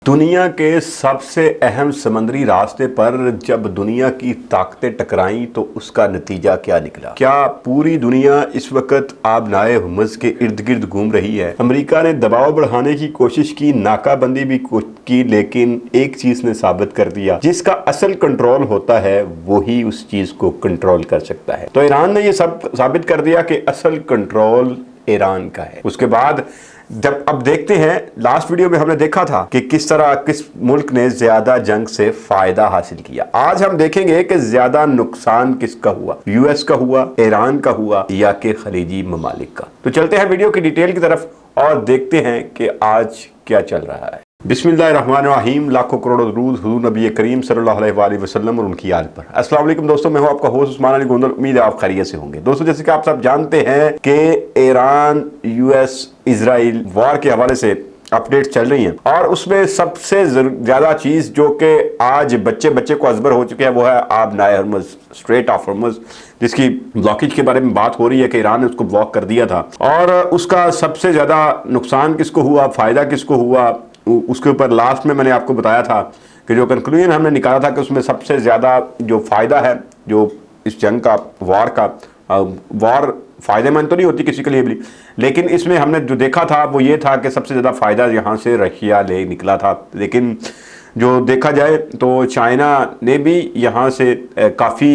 दुनिया के सबसे अहम समुद्री रास्ते पर जब दुनिया की ताकतें टकराईं तो उसका नतीजा क्या निकला। क्या पूरी दुनिया इस वक्त आबनाए हुर्मुज़ के इर्द गिर्द घूम रही है। अमेरिका ने दबाव बढ़ाने की कोशिश की, नाकाबंदी भी की, लेकिन एक चीज ने साबित कर दिया, जिसका असल कंट्रोल होता है वही उस चीज को कंट्रोल कर सकता है। तो ईरान ने यह सब साबित कर दिया कि असल कंट्रोल ईरान का है। उसके बाद जब अब देखते हैं, लास्ट वीडियो में हमने देखा था कि किस तरह किस मुल्क ने ज्यादा जंग से फायदा हासिल किया। आज हम देखेंगे कि ज्यादा नुकसान किसका हुआ, यूएस का हुआ, ईरान का हुआ या कि खलीजी ममालिक का। तो चलते हैं वीडियो की डिटेल की तरफ और देखते हैं कि आज क्या चल रहा है। बिस्मिल्लाहिर्रहमानिर्रहीम, लाखों करोड़ों दरूद हुजूर नबी करीम सल्लल्लाहु अलैहि वसल्लम और उनकी आल पर। अस्सलाम वालेकुम दोस्तों, मैं हूं आपका होस्ट उस्मान अली गोंदल। उम्मीद है आप खैरियत से होंगे। दोस्तों, जैसे कि आप सब जानते हैं कि ईरान यूएस इजराइल वॉर के हवाले से अपडेट चल रही हैं और उसमें सबसे ज्यादा चीज जो कि आज बच्चे बच्चे को अजबर हो चुके हैं वो है आबनाए हुर्मुज़, स्ट्रेट ऑफ हुर्मुज़, जिसकी ब्लॉकेज के बारे में बात हो रही है कि ईरान ने उसको ब्लॉक कर दिया था। और उसका सबसे ज्यादा नुकसान किसको हुआ, फायदा किसको हुआ, उसके ऊपर लास्ट में मैंने आपको बताया था कि जो कंक्लूजन हमने निकाला था कि उसमें सबसे ज़्यादा जो फ़ायदा है, जो इस जंग का, वॉर फ़ायदेमंद तो नहीं होती किसी के लिए भी, लेकिन इसमें हमने जो देखा था वो ये था कि सबसे ज़्यादा फ़ायदा यहाँ से रशिया ले निकला था। लेकिन जो देखा जाए तो चाइना ने भी यहाँ से काफ़ी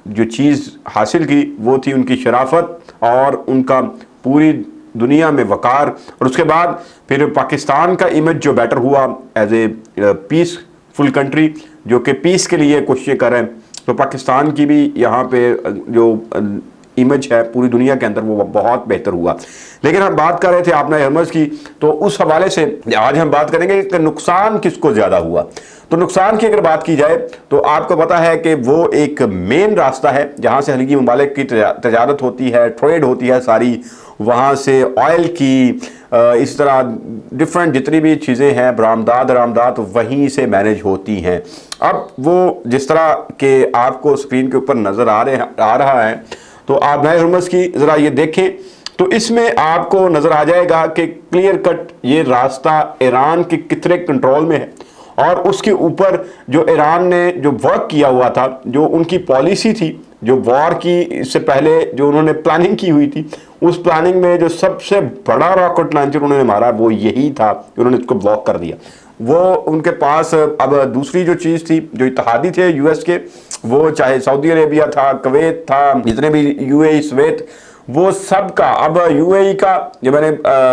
जो चीज़ हासिल की वो थी उनकी शराफत और उनका पूरी दुनिया में वकार। और उसके बाद फिर पाकिस्तान का इमेज जो बेटर हुआ एज ए पीसफुल कंट्री, जो कि पीस के लिए कोशिशें कर रहे हैं, तो पाकिस्तान की भी यहाँ पे जो इमेज है पूरी दुनिया के अंदर वो बहुत बेहतर हुआ। लेकिन हम बात कर रहे थे आबनाए हुर्मुज़ की, तो उस हवाले से आज हम बात करेंगे कि नुकसान किसको ज़्यादा हुआ। तो नुकसान की अगर बात की जाए तो आपको पता है कि वो एक मेन रास्ता है जहाँ से खलीजी ममालिक की तजारत होती है, ट्रेड होती है सारी, वहाँ से ऑयल की, इस तरह डिफरेंट जितनी भी चीज़ें हैं, बरामदात वहीं से मैनेज होती हैं। अब वो जिस तरह के आपको स्क्रीन के ऊपर नज़र आ रहा है, तो आबनाए हुर्मुज़ की ज़रा ये देखें तो इसमें आपको नज़र आ जाएगा कि क्लियर कट ये रास्ता ईरान के कितने कंट्रोल में है। और उसके ऊपर जो ईरान ने जो वर्क किया हुआ था, जो उनकी पॉलिसी थी, जो वॉर की इससे पहले जो उन्होंने प्लानिंग की हुई थी, उस प्लानिंग में जो सबसे बड़ा रॉकेट लॉन्चर उन्होंने मारा वो यही था कि उन्होंने इसको ब्लॉक कर दिया। वो उनके पास अब दूसरी जो चीज़ थी, जो इत्तेहादी थे यूएस के, वो चाहे सऊदी अरेबिया था, कुवैत था, जितने भी यूएई स्वेत, वो सब का अब यूएई का जब मैंने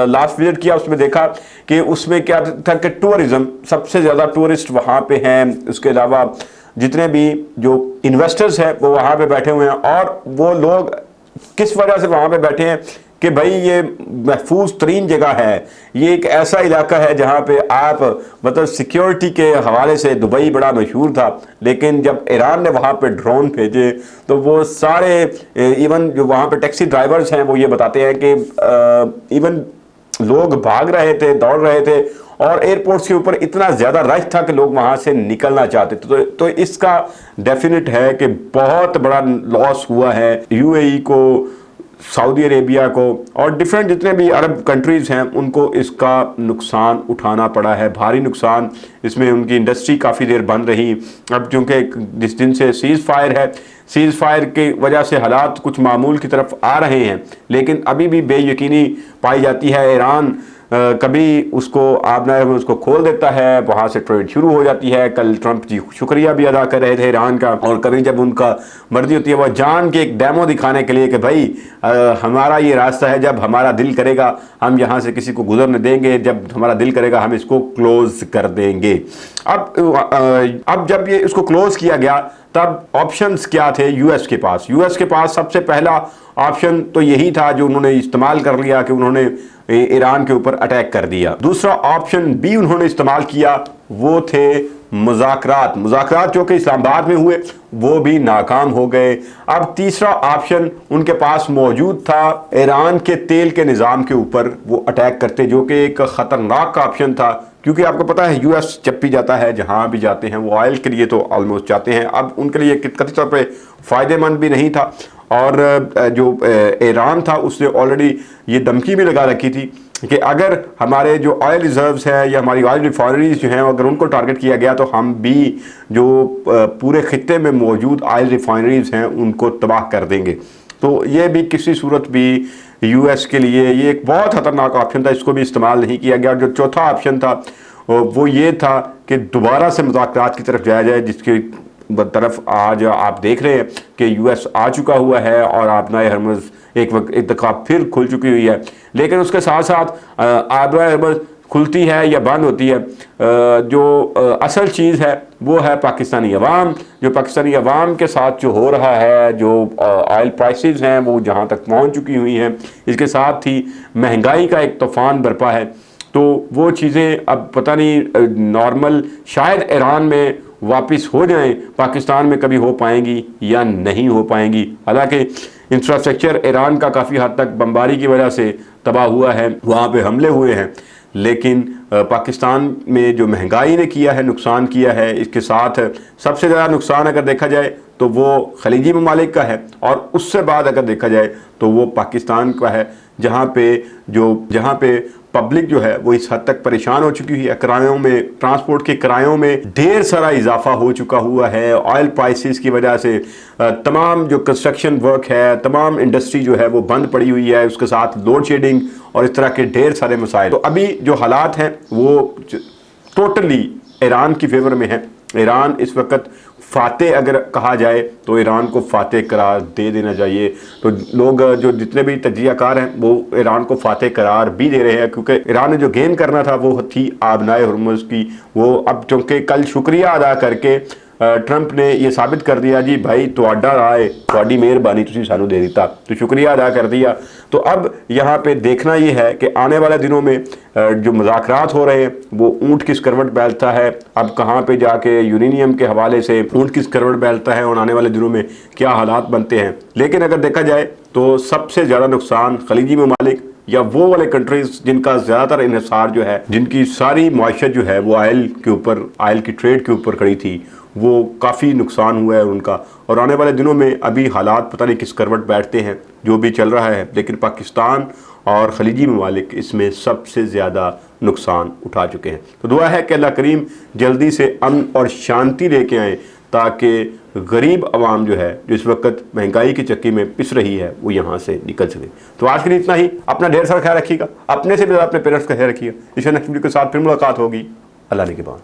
लास्ट विजिट किया उसमें देखा कि उसमें क्या था कि टूरिज्म, सबसे ज़्यादा टूरिस्ट वहाँ पे हैं। उसके अलावा जितने भी जो इन्वेस्टर्स हैं वो वहाँ पे बैठे हुए हैं। और वो लोग किस वजह से वहाँ पे बैठे हैं कि भाई ये महफूज तरीन जगह है, ये एक ऐसा इलाका है जहाँ पे आप मतलब सिक्योरिटी के हवाले से दुबई बड़ा मशहूर था, लेकिन जब ईरान ने वहाँ पे ड्रोन भेजे तो वो सारे इवन जो वहाँ पे टैक्सी ड्राइवर्स हैं वो ये बताते हैं कि इवन लोग भाग रहे थे, दौड़ रहे थे और एयरपोर्ट्स के ऊपर इतना ज़्यादा रश था कि लोग वहाँ से निकलना चाहते थे। तो इसका डेफिनेट है कि बहुत बड़ा लॉस हुआ है यूएई को, सऊदी अरेबिया को और डिफरेंट जितने भी अरब कंट्रीज़ हैं उनको इसका नुकसान उठाना पड़ा है, भारी नुकसान। इसमें उनकी इंडस्ट्री काफ़ी देर बंद रही। अब चूँकि जिस दिन से सीज़ फायर है, सीज़ फायर की वजह से हालात कुछ मामूल की तरफ आ रहे हैं, लेकिन अभी भी बेयकीनी पाई जाती है। ईरान कभी उसको आबनाए हुर्मुज़ उसको खोल देता है, वहाँ से ट्रेड शुरू हो जाती है। कल ट्रंप जी शुक्रिया भी अदा कर रहे थे ईरान का। और कभी जब उनका मर्जी होती है वह जान के एक डेमो दिखाने के लिए कि भाई हमारा ये रास्ता है, जब हमारा दिल करेगा हम यहाँ से किसी को गुजरने देंगे, जब हमारा दिल करेगा हम इसको क्लोज कर देंगे। अब जब ये इसको क्लोज किया गया तब ऑप्शंस क्या थे यूएस के पास। यूएस के पास सबसे पहला ऑप्शन तो यही था जो उन्होंने इस्तेमाल कर लिया कि उन्होंने ईरान के ऊपर अटैक कर दिया। दूसरा ऑप्शन भी उन्होंने इस्तेमाल किया, वो थे मुज़ाकरात जो कि इस्लामाबाद में हुए, वो भी नाकाम हो गए। अब तीसरा ऑप्शन उनके पास मौजूद था, ईरान के तेल के निज़ाम के ऊपर वो अटैक करते, जो कि एक ख़तरनाक ऑप्शन था, क्योंकि आपको पता है यूएस जब भी जाता है, जहाँ भी जाते हैं वो ऑयल के लिए तो ऑलमोस्ट जाते हैं। अब उनके लिए कथित तौर पर फ़ायदेमंद भी नहीं था और जो ईरान था उसने ऑलरेडी ये धमकी भी लगा रखी थी कि अगर हमारे जो ऑयल रिजर्व्स है या हमारी ऑयल रिफाइनरीज जो हैं अगर उनको टारगेट किया गया तो हम भी जो पूरे खित्ते में मौजूद ऑयल रिफाइनरीज हैं उनको तबाह कर देंगे। तो ये भी किसी सूरत भी यूएस के लिए ये एक बहुत ख़तरनाक ऑप्शन था, इसको भी इस्तेमाल नहीं किया गया। और जो चौथा ऑप्शन था वो ये था कि दोबारा से मुज़ाकरात की तरफ जाया जाए, जिसकी तरफ आज आप देख रहे हैं कि यूएस आ चुका हुआ है और आबनाए हरमुज़ एक दफ़ा फिर खुल चुकी हुई है। लेकिन उसके साथ साथ आबनाए हरमुज़ खुलती है या बंद होती है, जो असल चीज़ है वो है पाकिस्तानी अवाम। जो पाकिस्तानी अवाम के साथ जो हो रहा है, जो ऑयल प्राइसेस हैं वो जहाँ तक पहुँच चुकी हुई हैं, इसके साथ ही महंगाई का एक तूफ़ान बरपा है। तो वो चीज़ें अब पता नहीं नॉर्मल शायद ईरान में वापस हो जाएं, पाकिस्तान में कभी हो पाएंगी या नहीं हो पाएंगी। हालांकि इंफ्रास्ट्रक्चर ईरान का काफ़ी हद तक बमबारी की वजह से तबाह हुआ है, वहाँ पे हमले हुए हैं, लेकिन पाकिस्तान में जो महंगाई ने किया है, नुकसान किया है, इसके साथ सबसे ज़्यादा नुकसान अगर देखा जाए तो वो खलीजी ममालिक का है, और उससे बाद अगर देखा जाए तो वो पाकिस्तान का है, जहाँ पे पब्लिक जो है वो इस हद तक परेशान हो चुकी है। किरायों में, ट्रांसपोर्ट के किरायों में ढेर सारा इजाफा हो चुका हुआ है ऑयल प्राइसेस की वजह से। तमाम जो कंस्ट्रक्शन वर्क है, तमाम इंडस्ट्री जो है वो बंद पड़ी हुई है, उसके साथ लोड शेडिंग और इस तरह के ढेर सारे मसाइल। तो अभी जो हालात हैं वो टोटली ईरान की फेवर में है। ईरान इस वक्त फातेह अगर कहा जाए तो ईरान को फातेह करार दे देना चाहिए। तो लोग जो जितने भी तजियाकार हैं वो ईरान को फातेह करार भी दे रहे हैं, क्योंकि ईरान ने जो गेन करना था वो थी आबनाए हुर्मुज़ की। वो अब चूँकि कल शुक्रिया अदा करके ट्रंप ने ये साबित कर दिया जी भाई तुहाडा राय तुहाडी मेहरबानी तुसीं सानू दे दिता, तो शुक्रिया अदा कर दिया। तो अब यहाँ पे देखना ये है कि आने वाले दिनों में जो मुज़ाकरात हो रहे हैं वो ऊँट किस करवट बैठता है, अब कहाँ पे जाके यूरेनियम के हवाले से ऊँट किस करवट बैठता है और आने वाले दिनों में क्या हालात बनते हैं। लेकिन अगर देखा जाए तो सबसे ज़्यादा नुकसान खलीजी ममालिक या वो वाले कंट्रीज जिनका ज़्यादातर इन्हिसार जो है, जिनकी सारी माशत जो है वो ऑयल के ऊपर, ऑयल की ट्रेड के ऊपर खड़ी थी, वो काफ़ी नुकसान हुआ है उनका। और आने वाले दिनों में अभी हालात पता नहीं किस करवट बैठते हैं जो भी चल रहा है, लेकिन पाकिस्तान और खलीजी ममालिक इसमें सबसे ज़्यादा नुकसान उठा चुके हैं। तो दुआ है कि अल्लाह करीम जल्दी से अमन और शांति लेके आएँ, ताकि गरीब आवाम जो है जो इस वक्त महंगाई की चक्की में पिस रही है वो यहाँ से निकल सके। तो आज के लिए इतना ही। अपना ढेर सारा ख्याल रखिएगा, अपने से भी ज़्यादा अपने पेरेंट्स का ख्याल रखिएगा। इस नेक्स्ट वीडियो के साथ फिर मुलाकात होगी। अल्लाह ने के बाद।